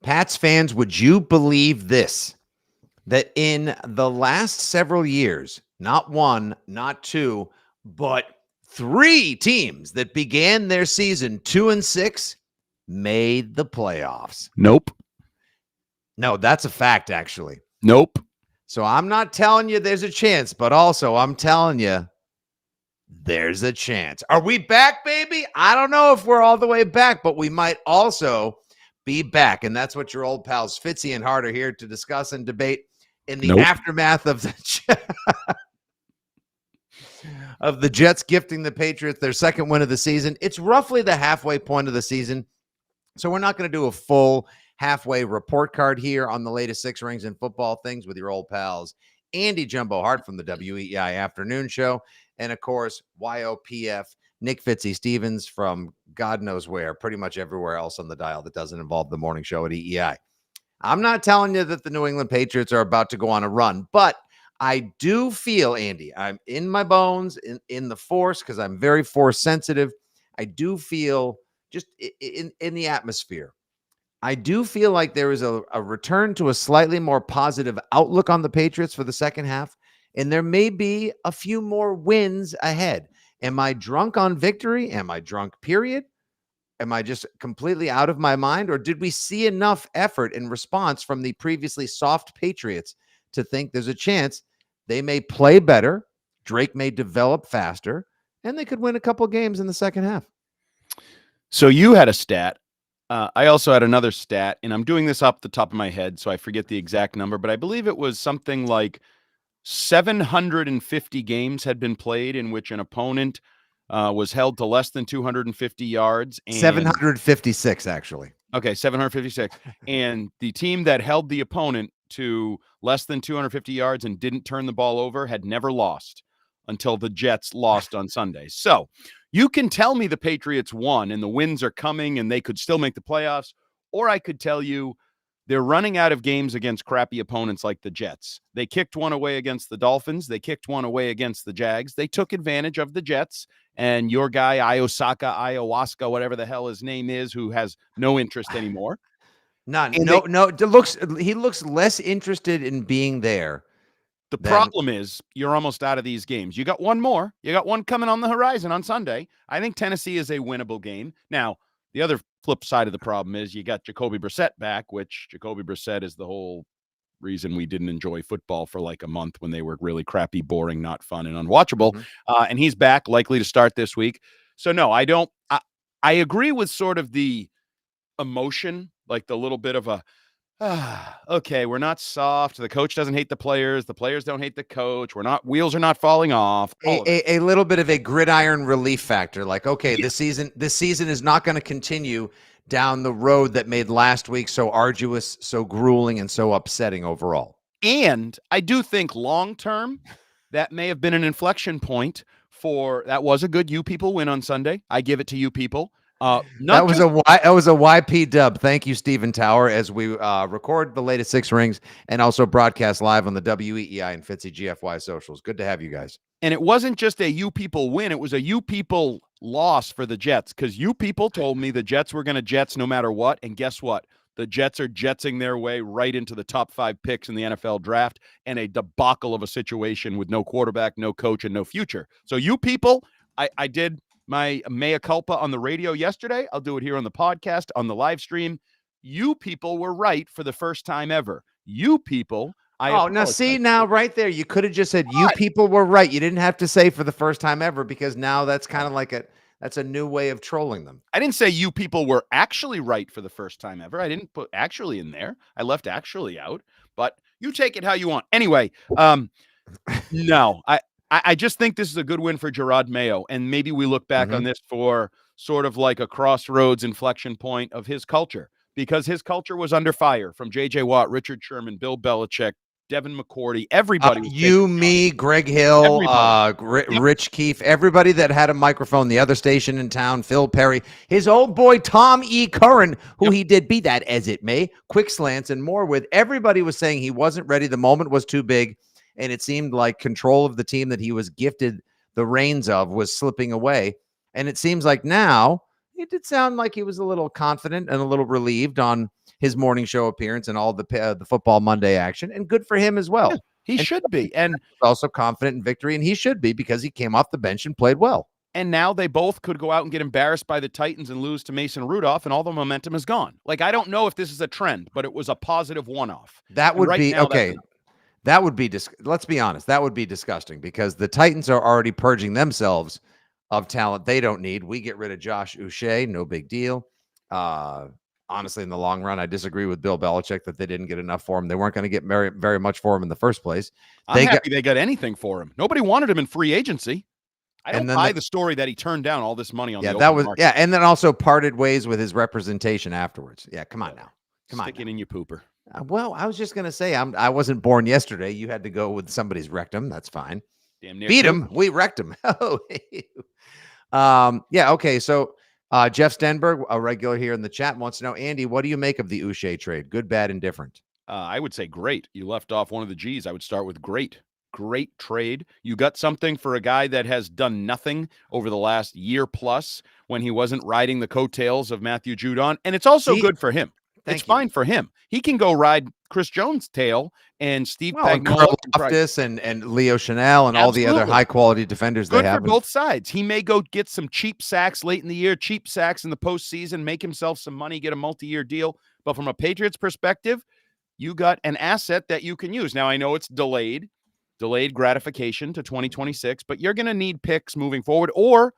Pats fans, would you believe this? That in the last several years, not one, not two, but three teams that began their season 2-6 made the playoffs. Nope. No, that's a fact, actually. Nope. So I'm not telling you there's a chance, but also I'm telling you there's a chance. Are we back, baby? I don't know if we're all the way back, but we might also be back. And that's what your old pals Fitzy and Hart are here to discuss and debate in the aftermath of the Jets gifting the Patriots their second win of the season. It's roughly the halfway point of the season. So we're not going to do a full halfway report card here on the latest Six Rings in football things with your old pals Andy Jumbo Hart from the WEEI Afternoon Show, and of course YOPF Nick Fitzy Stevens from God knows where, pretty much everywhere else on the dial that doesn't involve the morning show at EEI. I'm not telling you that the New England Patriots are about to go on a run, but I do feel, Andy, I'm in my bones, in the force, because I'm very force sensitive. I do feel just in the atmosphere. I do feel like there is a return to a slightly more positive outlook on the Patriots for the second half, and there may be a few more wins ahead. Am I drunk on victory? Am I drunk, period? Am I just completely out of my mind? Or did we see enough effort and response from the previously soft Patriots to think there's a chance they may play better, Drake may develop faster, and they could win a couple games in the second half? So you had a stat. I also had another stat, and I'm doing this off the top of my head, so I forget the exact number, but I believe it was something like 750 games had been played in which an opponent was held to less than 250 yards. And 756, actually. Okay, 756. And the team that held the opponent to less than 250 yards and didn't turn the ball over had never lost until the Jets lost on Sunday. So you can tell me the Patriots won and the wins are coming and they could still make the playoffs, or I could tell you they're running out of games against crappy opponents like the Jets. They kicked one away against the Dolphins. They kicked one away against the Jags. They took advantage of the Jets and your guy, Ayahuasca, whatever the hell his name is, who has no interest anymore. None. No. He looks less interested in being there. The problem is you're almost out of these games. You got one more. You got one coming on the horizon on Sunday. I think Tennessee is a winnable game. Now, the other flip side of the problem is you got Jacoby Brissett back, which Jacoby Brissett is the whole reason we didn't enjoy football for like a month when they were really crappy, boring, not fun, and unwatchable. Mm-hmm. And he's back, likely to start this week. So, no, I don't. I agree with sort of the emotion, like the little bit of a, okay, we're not soft. The coach doesn't hate the players. The players don't hate the coach. Wheels are not falling off. A little bit of a gridiron relief factor. Like, okay, this season is not going to continue down the road that made last week so arduous, so grueling, and so upsetting overall. And I do think long-term, that may have been an inflection point that was a good you people win on Sunday. I give it to you people. That was a YP dub. Thank you, Stephen Tower, as we record the latest Six Rings and also broadcast live on the WEEI and Fitzy GFY socials. Good to have you guys. And it wasn't just a you people win. It was a you people loss for the Jets, because you people told me the Jets were going to Jets no matter what. And guess what? The Jets are jetsing their way right into the top 5 picks in the NFL draft, and a debacle of a situation with no quarterback, no coach, and no future. So you people, I did my mea culpa on the radio yesterday. I'll do it here on the podcast, on the live stream. You people were right for the first time ever. You people. Now right there, you could have just said you people were right. You didn't have to say for the first time ever, because now that's kind of like that's a new way of trolling them. I didn't say you people were actually right for the first time ever. I didn't put actually in there. I left actually out, but you take it how you want. Anyway, no, I just think this is a good win for Gerard Mayo, and maybe we look back on this for sort of like a crossroads inflection point of his culture, because his culture was under fire from J.J. Watt, Richard Sherman, Bill Belichick, Devin McCourty, everybody. Me, Greg Hill, Rich Keefe, everybody that had a microphone, the other station in town, Phil Perry, his old boy Tom E. Curran, who he did, be that as it may, quick slants and more with. Everybody was saying he wasn't ready. The moment was too big. And it seemed like control of the team that he was gifted the reins of was slipping away. And it seems like now it did sound like he was a little confident and a little relieved on his morning show appearance and all the Football Monday action, and good for him as well. Yeah, he should be. And also confident in victory, and he should be because he came off the bench and played well. And now they both could go out and get embarrassed by the Titans and lose to Mason Rudolph, and all the momentum is gone. Like, I don't know if this is a trend, but it was a positive one-off. That would right be now, okay. That would be let's be honest. That would be disgusting because the Titans are already purging themselves of talent they don't need. We get rid of Josh Uche, no big deal. Honestly, in the long run, I disagree with Bill Belichick that they didn't get enough for him. They weren't going to get very much for him in the first place. I'm happy they got anything for him. Nobody wanted him in free agency. I don't buy the story that he turned down all this money on the open market. And then also parted ways with his representation afterwards. Yeah, come on now. Stick it in you pooper. Well, I was just going to say I wasn't born yesterday. You had to go with somebody's rectum. That's fine. Damn near beat him. We wrecked him. Yeah, okay. So Jeff Stenberg, a regular here in the chat, wants to know, Andy, what do you make of the Uche trade? Good, bad, and different? I would say great. You left off one of the G's. I would start with great. Great trade. You got something for a guy that has done nothing over the last year plus when he wasn't riding the coattails of Matthew Judon. And it's also good for him. It's fine for him. He can go ride Chris Jones' tail and Steve Carl Loftus and Leo Chanel and all the other high-quality defenders they have. Good for both sides. He may go get some cheap sacks late in the year, cheap sacks in the postseason, make himself some money, get a multi-year deal. But from a Patriots perspective, you got an asset that you can use. Now, I know it's delayed gratification to 2026, but you're going to need picks moving forward, or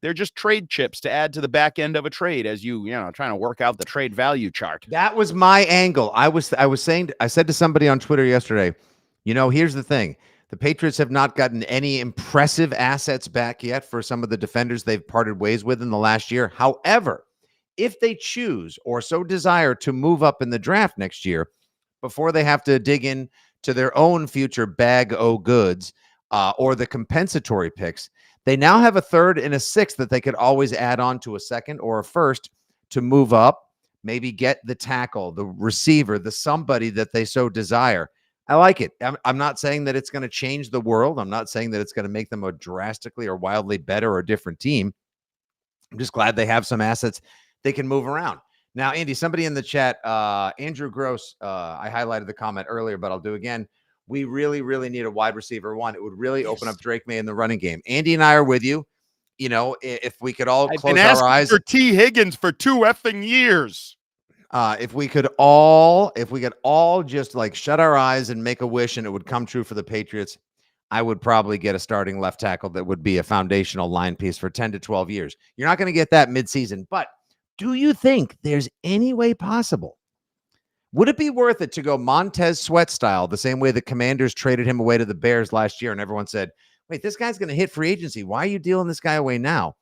they're just trade chips to add to the back end of a trade as you trying to work out the trade value chart. That was my angle. I said to somebody on Twitter yesterday, here's the thing. The Patriots have not gotten any impressive assets back yet for some of the defenders they've parted ways with in the last year. However, if they choose or so desire to move up in the draft next year before they have to dig in to their own future bag o' goods or the compensatory picks, they now have a third and a sixth that they could always add on to a second or a first to move up, maybe get the tackle, the receiver, the somebody that they so desire. I like it. I'm not saying that it's going to change the world. I'm not saying that it's going to make them a drastically or wildly better or different team. I'm just glad they have some assets they can move around. Now, Andy, somebody in the chat, Andrew Gross, I highlighted the comment earlier, but I'll do again. We really, really need a wide receiver one. It would really open up Drake May in the running game. Andy and I are with you. If we could all close our eyes for T. Higgins for 2 effing years. If we could all just shut our eyes and make a wish and it would come true for the Patriots, I would probably get a starting left tackle that would be a foundational line piece for 10 to 12 years. You're not going to get that midseason, but do you think there's any way possible? Would it be worth it to go Montez Sweat style, the same way the Commanders traded him away to the Bears last year and everyone said, wait, this guy's going to hit free agency. Why are you dealing this guy away now?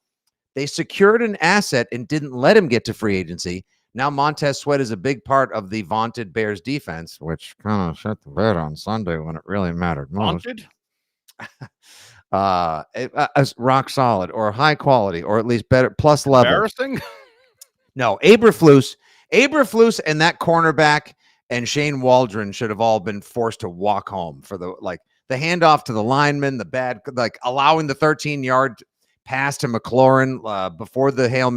They secured an asset and didn't let him get to free agency. Now Montez Sweat is a big part of the vaunted Bears defense, which kind of shut the bed on Sunday when it really mattered most. Vaunted? Rock solid or high quality or at least better plus level. Embarrassing? No, Eberflus and that cornerback and Shane Waldron should have all been forced to walk home for the handoff to the lineman, the bad, allowing the 13-yard pass to McLaurin before the Hail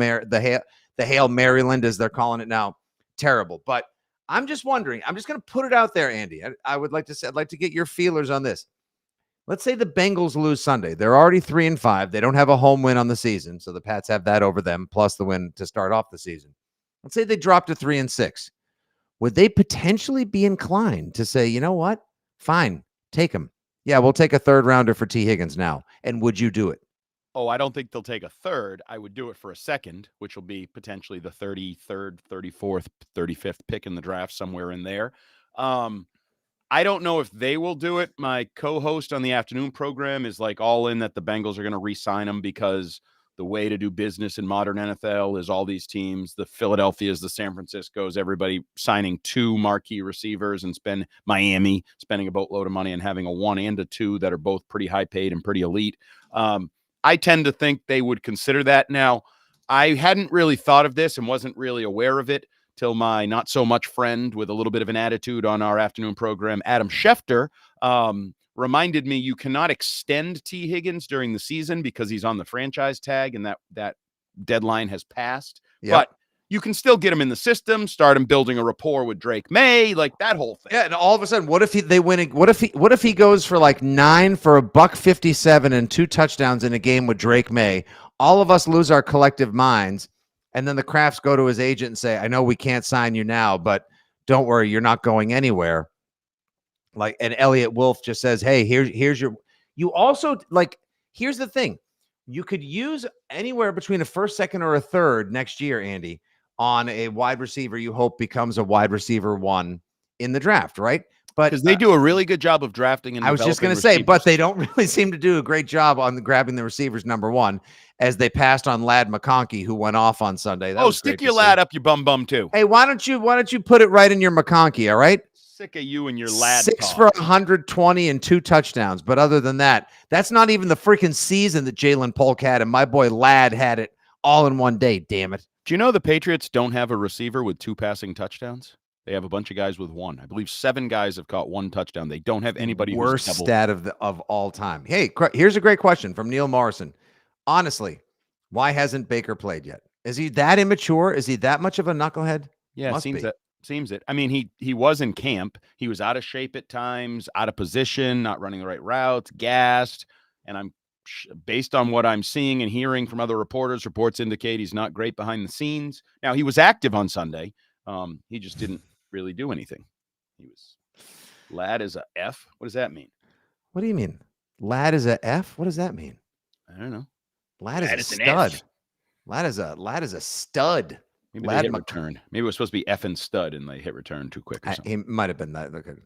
Maryland, as they're calling it now. Terrible. But I'm just wondering, I'm just going to put it out there, Andy. I'd like to get your feelers on this. Let's say the Bengals lose Sunday. They're already 3-5. They don't have a home win on the season, so the Pats have that over them, plus the win to start off the season. Let's say they drop to 3-6. Would they potentially be inclined to say, you know what? Fine, take him. Yeah, we'll take a third rounder for T. Higgins now. And would you do it? Oh, I don't think they'll take a third. I would do it for a second, which will be potentially the 33rd, 34th, 35th pick in the draft, somewhere in there. I don't know if they will do it. My co-host on the afternoon program is all in that the Bengals are going to re-sign him because the way to do business in modern NFL is all these teams, the Philadelphias, the San Franciscos, everybody signing 2 marquee receivers and Miami spending a boatload of money and having a 1 and a 2 that are both pretty high paid and pretty elite. I tend to think they would consider that. Now, I hadn't really thought of this and wasn't really aware of it till my not so much friend with a little bit of an attitude on our afternoon program, Adam Schefter, reminded me you cannot extend T. Higgins during the season because he's on the franchise tag and that deadline has passed. Yep. But you can still get him in the system, start him building a rapport with Drake May, like that whole thing. Yeah, and all of a sudden, what if they win? What if he goes for like 9 for $157 and 2 touchdowns in a game with Drake May? All of us lose our collective minds, and then the Crafts go to his agent and say, "I know we can't sign you now, but don't worry, you're not going anywhere." Like, and Elliot Wolf just says, "Hey, here's your." You also like. Here's the thing: you could use anywhere between a first, second, or a third next year, Andy, on a wide receiver you hope becomes a wide receiver 1 in the draft, right? But Because they do a really good job of drafting and I was just going to say, but they don't really seem to do a great job on grabbing the receivers, number 1, as they passed on Lad McConkey, who went off on Sunday. That was stick your lad up your bum too. Hey, why don't you put it right in your McConkey, all right? Sick of you and your lad 6 talk. for 120 and 2 touchdowns. But other than that, that's not even the freaking season that Jalen Polk had, and my boy Lad had it all in one day, damn it. Do you know the Patriots don't have a receiver with 2 passing touchdowns? They have a bunch of guys with 1. I believe 7 guys have caught 1 touchdown. They don't have anybody Worst who's double. stat of all time. Hey, here's a great question from Neil Morrison. Honestly, why hasn't Baker played yet? Is he that immature? Is he that much of a knucklehead? Yeah, seems it. I mean, he was in camp. He was out of shape at times, out of position, not running the right routes, gassed. And based on what I'm seeing and hearing from other reports indicate he's not great behind the scenes. Now, he was active on Sunday. He just didn't really do anything. Lad is a F. What does that mean? What do you mean? Lad is a F? What does that mean? I don't know. Lad is a stud. Lad is a stud. Maybe they hit return. Maybe it was supposed to be F and stud, and they hit return too quick or something. He might have been that. Look at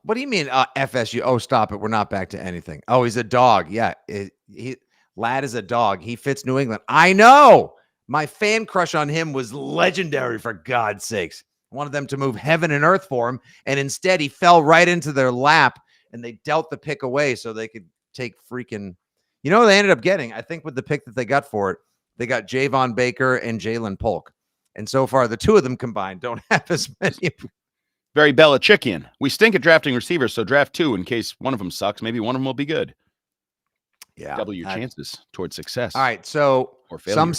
what do you mean FSU? Oh, stop it. We're not back to anything. Oh, he's a dog. Yeah. Lad is a dog. He fits New England. I know. My fan crush on him was legendary, for God's sakes. I wanted them to move heaven and earth for him, and instead he fell right into their lap, and they dealt the pick away so they could take freaking, you know what they ended up getting? I think with the pick that they got for it, they got Javon Baker and Jalen Polk. And so far, the 2 of them combined don't have as many. Very Belichickian. We stink at drafting receivers, so draft 2 in case one of them sucks. Maybe one of them will be good. Yeah. Double your chances towards success. All right. So or failure.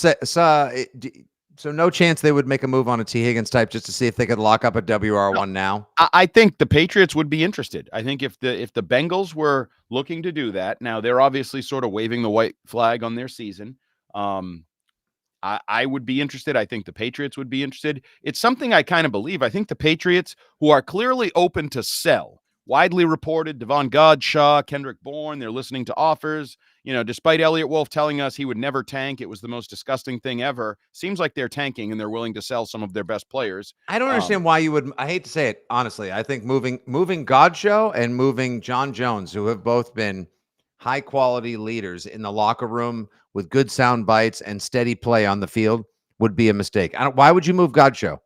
So no chance they would make a move on a T. Higgins type just to see if they could lock up a WR1 now. I think the Patriots would be interested. I think if the Bengals were looking to do that, now they're obviously sort of waving the white flag on their season. I would be interested. I think the Patriots would be interested. It's something I kind of believe. I think the Patriots, who are clearly open to sell, widely reported, Devon Godshaw, Kendrick Bourne, they're listening to offers. You know, despite Elliot Wolf telling us he would never tank, it was the most disgusting thing ever. Seems like they're tanking and they're willing to sell some of their best players. I don't understand why you would. I hate to say it, honestly. I think moving Godshaw and moving John Jones, who have both been high quality leaders in the locker room with good sound bites and steady play on the field, would be a mistake. Why would you move Godshaw?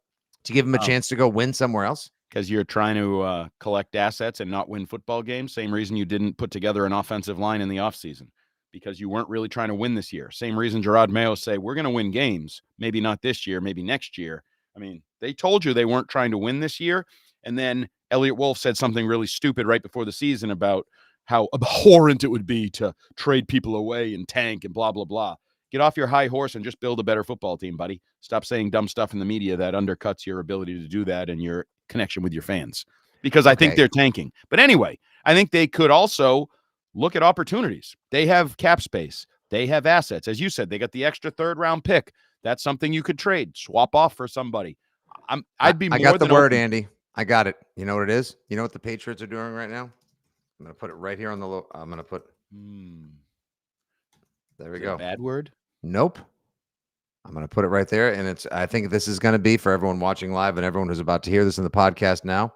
To give him a chance to go win somewhere else? Because you're trying to collect assets and not win football games. Same reason you didn't put together an offensive line in the offseason, because you weren't really trying to win this year. Same reason Gerard Mayo say, we're going to win games. Maybe not this year, maybe next year. I mean, they told you they weren't trying to win this year. And then Elliot Wolf said something really stupid right before the season about how abhorrent it would be to trade people away and tank and blah, blah, blah. Get off your high horse and just build a better football team, buddy. Stop saying dumb stuff in the media that undercuts your ability to do that and your connection with your fans, because I think they're tanking. But anyway, I think they could also look at opportunities. They have cap space. They have assets. As you said, they got the extra 3rd round pick. That's something you could trade, swap off for somebody. I'd be more I got the than word, open. Andy. I got it. You know what it is? You know what the Patriots are doing right now? I'm going to put it right here on the I'm going to put. There we go. Bad word? Nope. I'm going to put it right there. And I think this is going to be for everyone watching live and everyone who's about to hear this in the podcast now.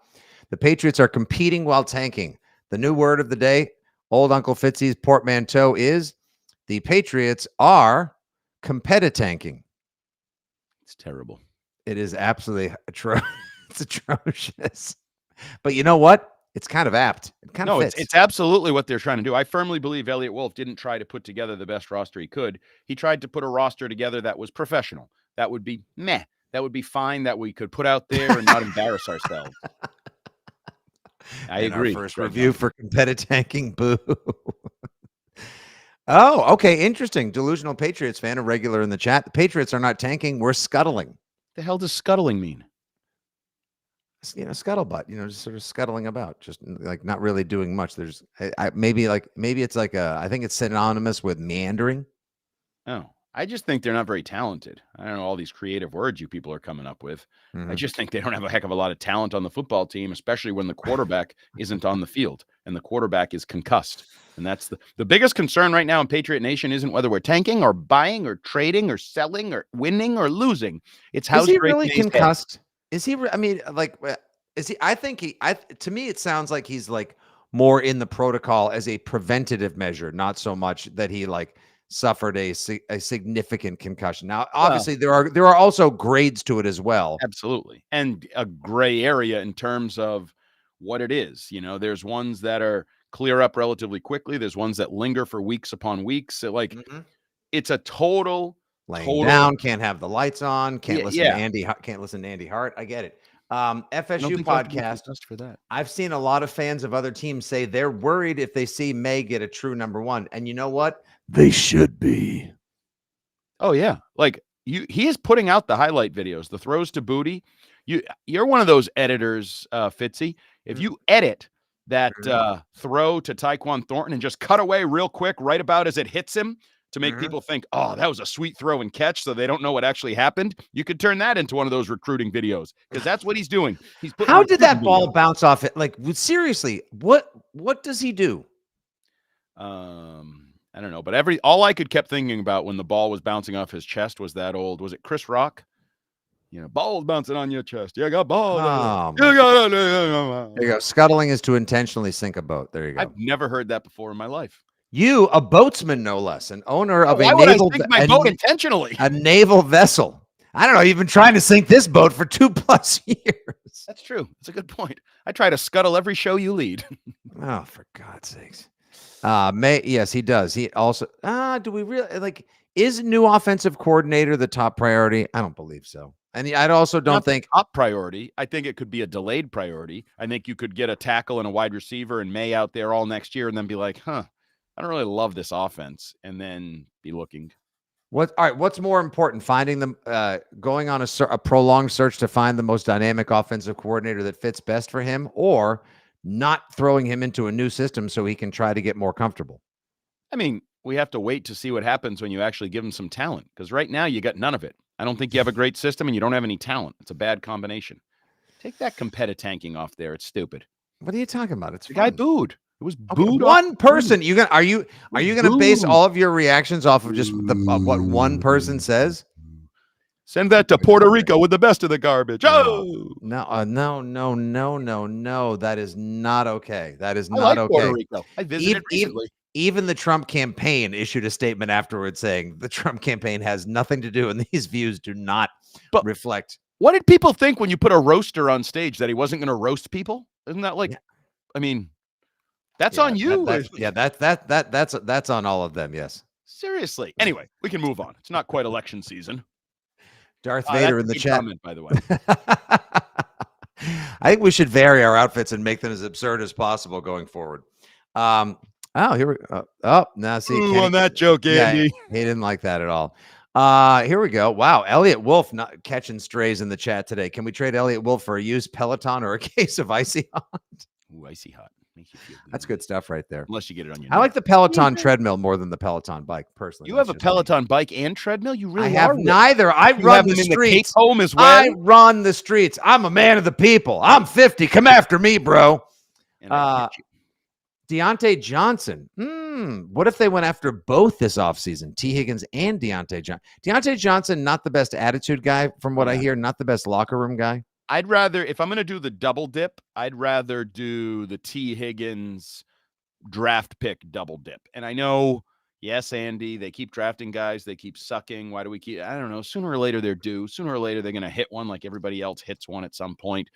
The Patriots are competing while tanking. The new word of the day, old Uncle Fitzy's portmanteau, is the Patriots are competitanking. It's terrible. It is absolutely it's atrocious. But you know what? It's kind of apt. It kind of fits. It's absolutely what they're trying to do. I firmly believe Elliot Wolf didn't try to put together the best roster he could. He tried to put a roster together that was professional. That would be meh. That would be fine, that we could put out there and not embarrass ourselves. I agree. Our first review for competitanking. Boo. Oh, okay. Interesting. Delusional Patriots fan, a regular in the chat. The Patriots are not tanking. We're scuttling. The hell does scuttling mean? Scuttlebutt, just sort of scuttling about, just like not really doing much. There's maybe it's like I think it's synonymous with meandering. Oh, I just think they're not very talented. I don't know all these creative words you people are coming up with. I just think they don't have a heck of a lot of talent on the football team, especially when the quarterback isn't on the field and the quarterback is concussed. And that's the biggest concern right now in Patriot Nation isn't whether we're tanking or buying or trading or selling or winning or losing. It's how's Is he Drake really May's head. concussed? Is he? I mean, like, is he? I think to me, it sounds like he's like more in the protocol as a preventative measure, not so much that he like suffered a significant concussion. Now, obviously, there are also grades to it as well. Absolutely, and a gray area in terms of what it is. There's ones that are clear up relatively quickly. There's ones that linger for weeks upon weeks. So, like, it's a total laying down, can't have the lights on, can't listen to Andy Hart. I get it. FSU podcast for that. I've seen a lot of fans of other teams say they're worried if they see May get a true number one. And you know what? They should be. Oh yeah. Like he is putting out the highlight videos, the throws to Booty. You're one of those editors, Fitzy. If you edit that throw to Tyquan Thornton and just cut away real quick right about as it hits him to make people think, oh, that was a sweet throw and catch, so they don't know what actually happened, you could turn that into one of those recruiting videos, because that's what he's doing. How did that ball bounce off it? Like, seriously, what does he do? I don't know, but all I could kept thinking about when the ball was bouncing off his chest was that old, was it Chris Rock? Balls bouncing on your chest. You got balls. There you go. Scuttling is to intentionally sink a boat. There you go. I've never heard that before in my life. You, a boatsman, no less, an owner of why would I sink my boat intentionally? A naval vessel. I don't know. You've been trying to sink this boat for 2+ years. That's true. That's a good point. I try to scuttle every show you lead. Oh, for God's sakes. Yes, he does. He also, do we really is new offensive coordinator the top priority? I don't believe so. And I also don't think top priority. I think it could be a delayed priority. I think you could get a tackle and a wide receiver and May out there all next year and then be like, I don't really love this offense, and then be looking. All right, what's more important, finding them, going on a prolonged search to find the most dynamic offensive coordinator that fits best for him, or not throwing him into a new system so he can try to get more comfortable? I mean, we have to wait to see what happens when you actually give him some talent, because right now you got none of it. I don't think you have a great system and you don't have any talent. It's a bad combination. Take that competitive tanking off there. It's stupid. What are you talking about? It's the guy booed. It was booed. One person. Are you going to base all of your reactions off of just what one person says? Send that to Puerto Rico with the best of the garbage. No, that is not okay. That is not okay. Puerto Rico. I visited recently. Even the Trump campaign issued a statement afterwards saying the Trump campaign has nothing to do, and these views do not reflect. What did people think when you put a roaster on stage, that he wasn't going to roast people? Isn't that like? Yeah. I mean, that's on you. That's on all of them. Yes. Seriously. Anyway, we can move on. It's not quite election season. Darth Vader in the chat. Comment, by the way. I think we should vary our outfits and make them as absurd as possible going forward. Here we go. Now see. On that joke, Andy. Yeah, he didn't like that at all. Here we go. Wow. Elliot Wolf not catching strays in the chat today. Can we trade Elliot Wolf for a used Peloton or a case of Icy Hot? Ooh, Icy Hot. Makes you feel good. That's good stuff right there. Unless you get it on your I like the Peloton treadmill more than the Peloton bike, personally. You have a Peloton bike and treadmill? You really I have neither. I run the streets. Home as well. I run the streets. I'm a man of the people. I'm 50. Come after me, bro. Deontay Johnson. What if they went after both this offseason? T. Higgins and Deontay Johnson. Deontay Johnson, not the best attitude guy, from what I hear, not the best locker room guy. I'd rather, if I'm going to do the double dip, I'd rather do the T. Higgins draft pick double dip. And I know, yes, Andy, they keep drafting guys. They keep sucking. Why do we keep, I don't know. Sooner or later they're due. Sooner or later they're going to hit one like everybody else hits one at some point.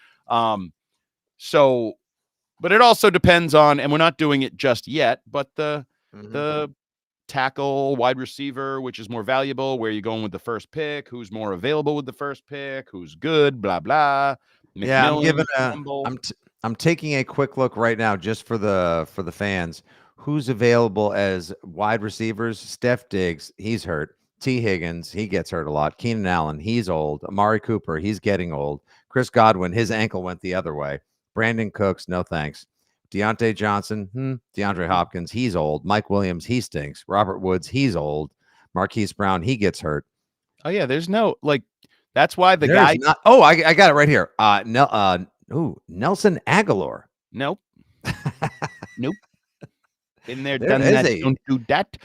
But it also depends on, and we're not doing it just yet, but the tackle, wide receiver, which is more valuable, where you going with the first pick, who's more available with the first pick, who's good, blah, blah. Yeah, I'm taking a quick look right now just for the fans. who's available as wide receivers. Steph Diggs, he's hurt. T. Higgins, he gets hurt a lot. Keenan Allen, he's old. Amari Cooper, he's getting old. Chris Godwin, his ankle went the other way. Brandon Cooks, no thanks. Deontay Johnson, DeAndre Hopkins, he's old. Mike Williams, he stinks. Robert Woods, he's old. Marquise Brown, he gets hurt. Oh yeah, there's no like. That's why the There's guy. not. Oh, I got it right here. Nelson Aguilar. Nope. Nope. Been there, There done is that. a- Don't do that.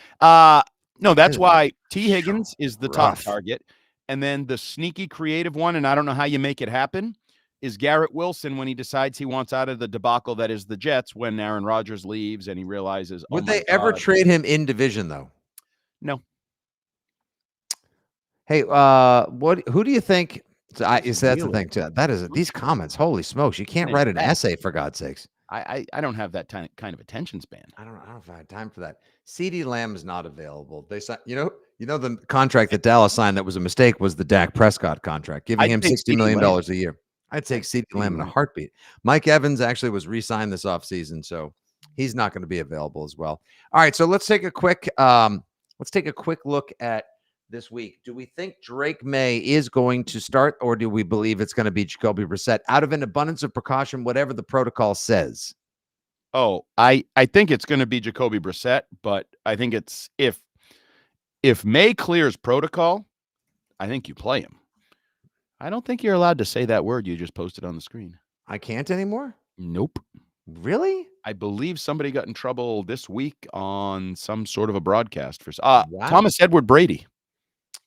No, that's is why T. Higgins is the top rough. target, and then the sneaky creative one, and I don't know how you make it happen, is Garrett Wilson when he decides he wants out of the debacle that is the Jets when Aaron Rodgers leaves and he realizes, Would oh my they ever God. trade him in division though? No. Hey, who do you think? That's the Really? thing too. That is these comments. Holy smokes! You can't Man, write an that- essay for God's sakes. I don't have that kind of attention span. I don't know if I had time for that. CeeDee Lamb is not available. They signed, the contract that Dallas signed that was a mistake was the Dak Prescott contract, giving I'd him take $60 CeeDee million Lamb. a year. I'd take CeeDee Lamb in a Lamb. heartbeat. Mike Evans actually was re-signed this offseason, so he's not going to be available as well. All right, so let's take a quick look at this week. Do we think Drake May is going to start, or do we believe it's going to be Jacoby Brissett? Out of an abundance of precaution, whatever the protocol says. Oh, I think it's going to be Jacoby Brissett, but I think it's if May clears protocol, I think you play him. I don't think you're allowed to say that word you just posted on the screen. I can't anymore? Nope. Really? I believe somebody got in trouble this week on some sort of a broadcast for Wow. Thomas Edward Brady.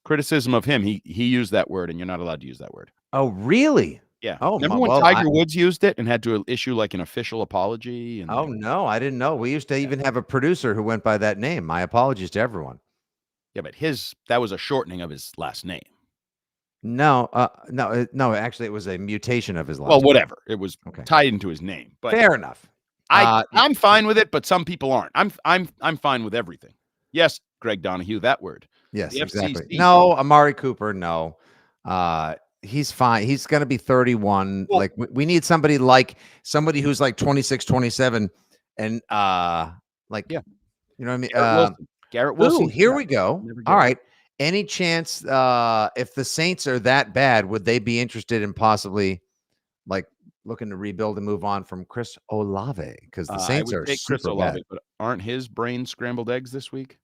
Criticism of him. He used that word, and you're not allowed to use that word. Oh, really? Yeah. Oh, remember my- when well, Tiger Woods used it and had to issue like an official apology? And Oh, no, I didn't know. We used to even have a producer who went by that name. My apologies to everyone. yeah, but that was a shortening of his last name. No, no, actually, it was a mutation of his last Well, name. whatever. It was Okay. tied into his name. But Fair enough. I'm fine with it, but some people aren't. I'm fine with everything. Yes, Greg Donahue, that word. Yes, The exactly. FCC. No, Amari Cooper, no. He's fine. He's going to be 31. Well- Like we need somebody who's like 26, 27 and like, Yeah. you know what I mean? Garrett Wilson. Ooh, here we go. Never get All it. right. Any chance if the Saints are that bad, would they be interested in possibly like looking to rebuild and move on from Chris Olave? Because the I Saints would are take Chris super Olave, bad. but aren't his brains scrambled eggs this week?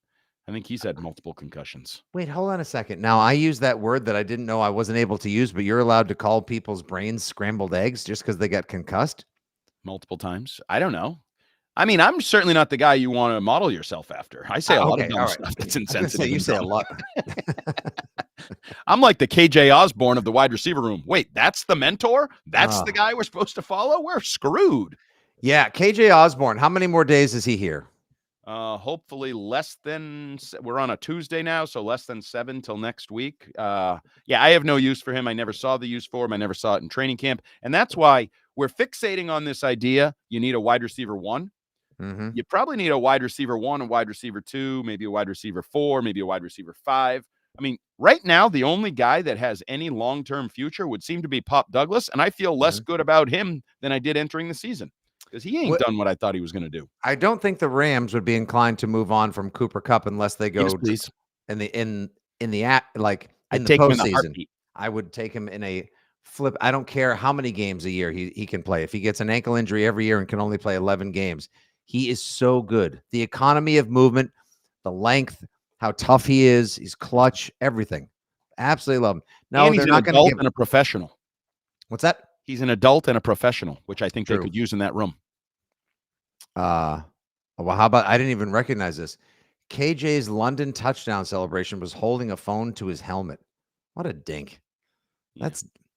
I think he's had multiple concussions. Wait, hold on a second. Now I use that word that I didn't know I wasn't able to use, but you're allowed to call people's brains scrambled eggs just because they got concussed. Multiple times. I don't know. I mean, I'm certainly not the guy you want to model yourself after. I say a lot of Okay, dumb all right. stuff that's I was gonna insensitive. say, you and say a dumb. lot. I'm like the KJ Osborne of the wide receiver room. Wait, that's the mentor? That's the guy we're supposed to follow? We're screwed. Yeah, KJ Osborne. How many more days is he here? Hopefully less than we're on a Tuesday now, so less than 7 till next week. Yeah, I have no use for him. I never saw the use for him. I never saw it in training camp. And that's why we're fixating on this idea. You need a wide receiver 1. Mm-hmm. You probably need a wide receiver 1, a wide receiver 2, maybe a wide receiver 4, maybe a wide receiver 5. I mean, right now, the only guy that has any long-term future would seem to be Pop Douglas, and I feel less good about him than I did entering the season because he ain't done what I thought he was going to do. I don't think the Rams would be inclined to move on from Cooper Kupp unless they go Yes, please. in the app like in I'd the take him in a postseason. heartbeat. I would take him in a flip. I don't care how many games a year he can play. If he gets an ankle injury every year and can only play 11 games, he is so good. The economy of movement, the length, how tough he is, he's clutch, everything. Absolutely love him. No, And he's they're an not going to adult give. and a professional. What's that? He's an adult and a professional, which I think they True. could use in that room. Well, how about I didn't even recognize this. KJ's London touchdown celebration was holding a phone to his helmet. What a dink. Yeah.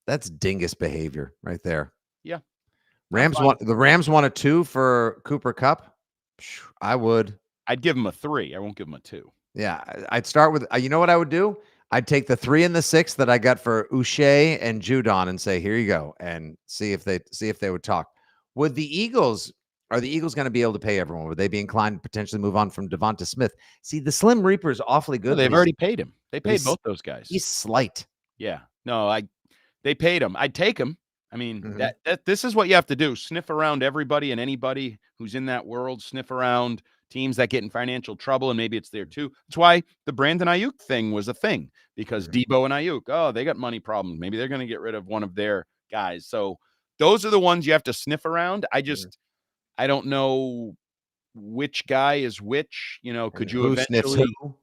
That's dingus behavior right there. Yeah. The Rams won a 2 for Cooper Kupp. I would. I'd give him a 3. I won't give him a 2. Yeah, I'd start with you know what I would do? I'd take the 3 and the 6 that I got for Uche and Judon and say, here you go, and see if they would talk. Would the Eagles Are the Eagles going to be able to pay everyone? Would they be inclined to potentially move on from Devonta Smith? See, the Slim Reaper is awfully good. No, they've already paid him. They paid he's- both those guys. He's slight. Yeah. No, they paid him. I'd take him. I mean, Mhm. that this is what you have to do. Sniff around everybody and anybody who's in that world. Sniff around teams that get in financial trouble, and maybe it's there too. That's why the Brandon Ayuk thing was a thing, because Debo and Ayuk, oh, they got money problems. Maybe they're going to get rid of one of their guys. So those are the ones you have to sniff around. I don't know which guy is which. Could you who sniffs eventually, who?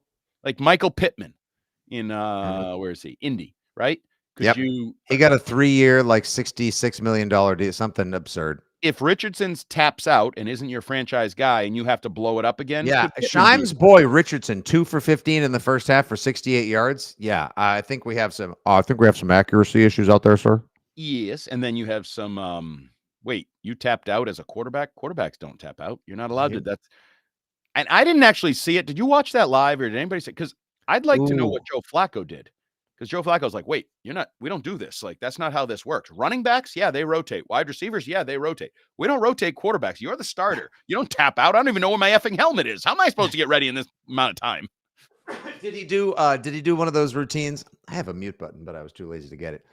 like Michael Pittman in where is he? Indy, right? Could you? He got a 3-year, like $66 million deal, something absurd. If Richardson's taps out and isn't your franchise guy, and you have to blow it up again, Yeah, Shime's boy Richardson, 2 for 15 in the first half for 68 yards. Yeah, I think we have some. I think we have some accuracy issues out there, sir. Yes, and then you have some. Wait, you tapped out as a quarterback? Quarterbacks don't tap out. You're not allowed to. That's. And I didn't actually see it. Did you watch that live, or did anybody say? Because I'd like to know what Joe Flacco did. Because Joe Flacco's like, wait, we don't do this. Like, that's not how this works. Running backs, yeah, they rotate. Wide receivers, yeah, they rotate. We don't rotate quarterbacks. You're the starter. You don't tap out. I don't even know where my effing helmet is. How am I supposed to get ready in this amount of time? Did he do one of those routines? I have a mute button, but I was too lazy to get it.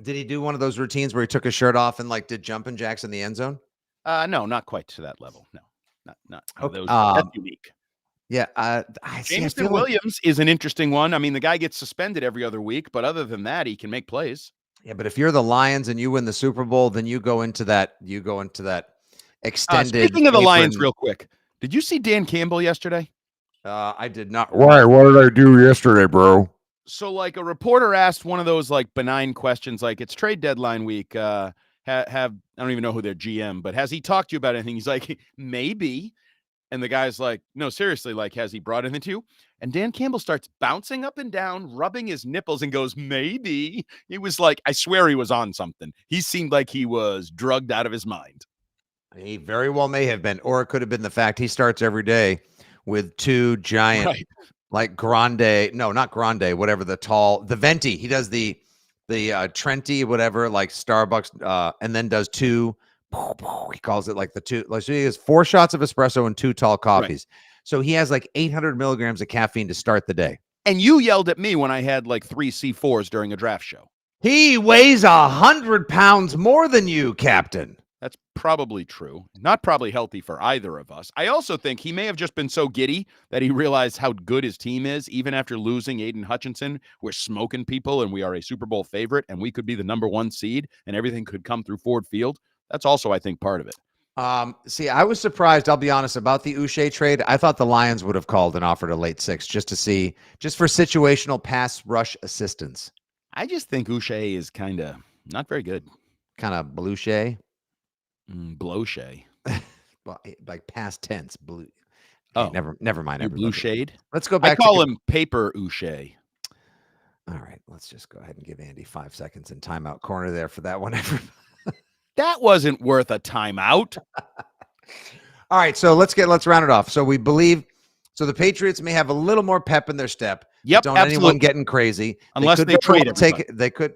Did he do one of those routines where he took his shirt off and like did jumping jacks in the end zone? No, not quite to that level. No, not okay. those. That's unique. Yeah, Jameson Williams is an interesting one. I mean, the guy gets suspended every other week, but other than that, he can make plays. Yeah, but if you're the Lions and you win the Super Bowl, then you go into that extended. Speaking of the Lions, real quick, did you see Dan Campbell yesterday? I did not. Why? What did I do yesterday, bro? So, like, a reporter asked one of those like benign questions, like it's trade deadline week. I don't even know who their GM, but has he talked to you about anything? He's like, maybe. And the guy's like, no, seriously, like, has he brought anything to you? And Dan Campbell starts bouncing up and down, rubbing his nipples, and goes, maybe. He was like, I swear he was on something. He seemed like he was drugged out of his mind. He very well may have been, or it could have been the fact he starts every day with two giant, like grande, no, not grande, whatever the venti. He does the Trenti, whatever, like Starbucks, and then does two. He calls it like the two. Like, so he has 4 shots of espresso and 2 tall coffees. Right. So he has like 800 milligrams of caffeine to start the day. And you yelled at me when I had like 3 C4s during a draft show. He weighs 100 pounds more than you, Captain. That's probably true. Not probably healthy for either of us. I also think he may have just been so giddy that he realized how good his team is. Even after losing Aiden Hutchinson, we're smoking people and we are a Super Bowl favorite and we could be the #1 seed and everything could come through Ford Field. That's also, I think, part of it. See, I was surprised, I'll be honest, about the Uche trade. I thought the Lions would have called and offered a late 6 just for situational pass rush assistance. I just think Uche is kind of not very good. Kind of Bluche? Bloche. Like past tense. Blue. Okay, oh, never mind. Blue shade? Let's go back. I call him Paper Uche. All right, let's just go ahead and give Andy 5 seconds in timeout corner there for that one. That wasn't worth a timeout. All right, so let's round it off. So we believe the Patriots may have a little more pep in their step. Yep, don't absolutely. Anyone getting crazy unless they trade everybody.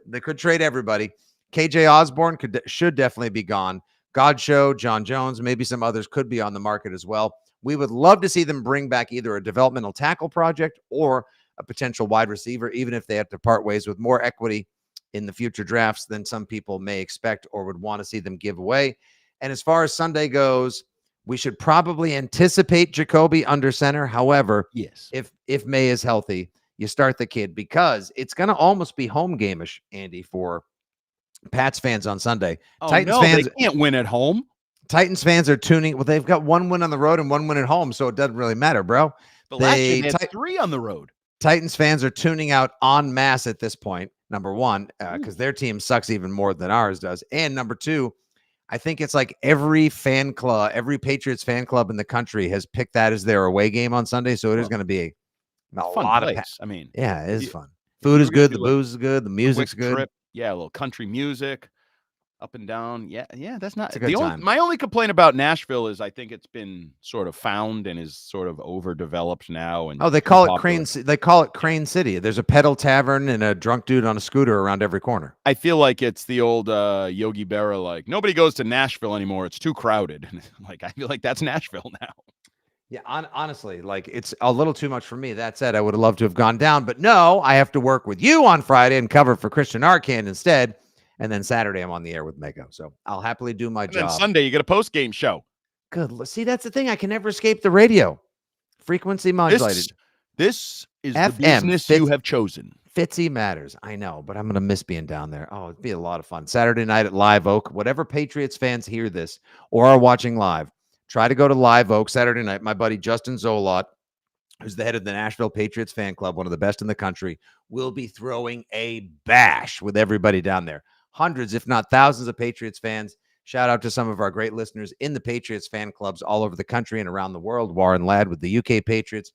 They could trade everybody. KJ Osborne should definitely be gone. Godchaux, John Jones, maybe some others could be on the market as well. We would love to see them bring back either a developmental tackle project or a potential wide receiver, even if they have to part ways with more equity in the future drafts than some people may expect or would want to see them give away. And as far as Sunday goes, we should probably anticipate Jacoby under center. However, yes, if May is healthy, you start the kid because it's going to almost be home game-ish, Andy, for Pats fans on Sunday. Oh, Titans fans, they can't win at home. Titans fans are tuning. Well, they've got 1 win on the road and 1 win at home, so it doesn't really matter, bro. But last year they had 3 on the road. Titans fans are tuning out en masse at this point. Number one, because their team sucks even more than ours does. And number 2, I think it's like every fan club, every Patriots fan club in the country has picked that as their away game on Sunday. So it is going to be a lot of I mean, yeah, it is fun. Food is good. The booze is good. The music's good. Trip. Yeah, a little country music. Up and down. Yeah, that's not a good time. My only complaint about Nashville is I think it's been sort of found and is sort of overdeveloped now. And they call it Crane. They call it Crane City. There's a pedal tavern and a drunk dude on a scooter around every corner. I feel like it's the old Yogi Berra, like nobody goes to Nashville anymore. It's too crowded. Like I feel like that's Nashville now. Yeah, honestly, like it's a little too much for me. That said, I would have loved to have gone down, but no, I have to work with you on Friday and cover for Christian Arcand instead. And then Saturday, I'm on the air with Mako. So I'll happily do my job. And then Sunday, you get a post-game show. See, that's the thing. I can never escape the radio. Frequency modulated. This is the FM, business you have chosen. Fitzy matters. I know, but I'm going to miss being down there. Oh, it'd be a lot of fun. Saturday night at Live Oak. Whatever Patriots fans hear this or are watching live, try to go to Live Oak Saturday night. My buddy Justin Zolot, who's the head of the Nashville Patriots fan club, one of the best in the country, will be throwing a bash with everybody down there. Hundreds, if not thousands of Patriots fans. Shout out to some of our great listeners in the Patriots fan clubs all over the country and around the world. Warren Ladd with the UK Patriots,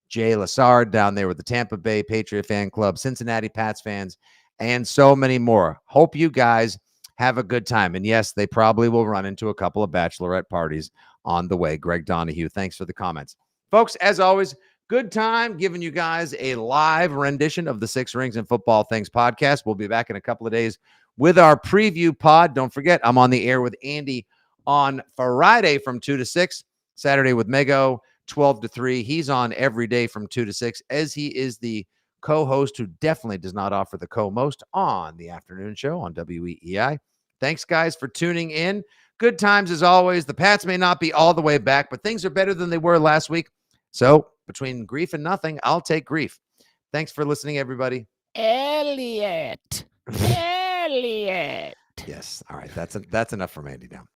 Jay Lassard down there with the Tampa Bay Patriot fan club, Cincinnati Pats fans, and so many more. Hope you guys have a good time. And yes, they probably will run into a couple of bachelorette parties on the way. Greg Donahue, thanks for the comments. Folks, as always, good time giving you guys a live rendition of the Six Rings and Football Things podcast. We'll be back in a couple of days with our preview pod. Don't forget, I'm on the air with Andy on Friday from 2 to 6, Saturday with Mego, 12 to 3. He's on every day from 2 to 6, as he is the co-host who definitely does not offer the co-most on the afternoon show on WEEI. Thanks, guys, for tuning in. Good times as always. The Pats may not be all the way back, but things are better than they were last week. So between grief and nothing, I'll take grief. Thanks for listening, everybody. Elliot. Yes. All right. That's enough from Andy now.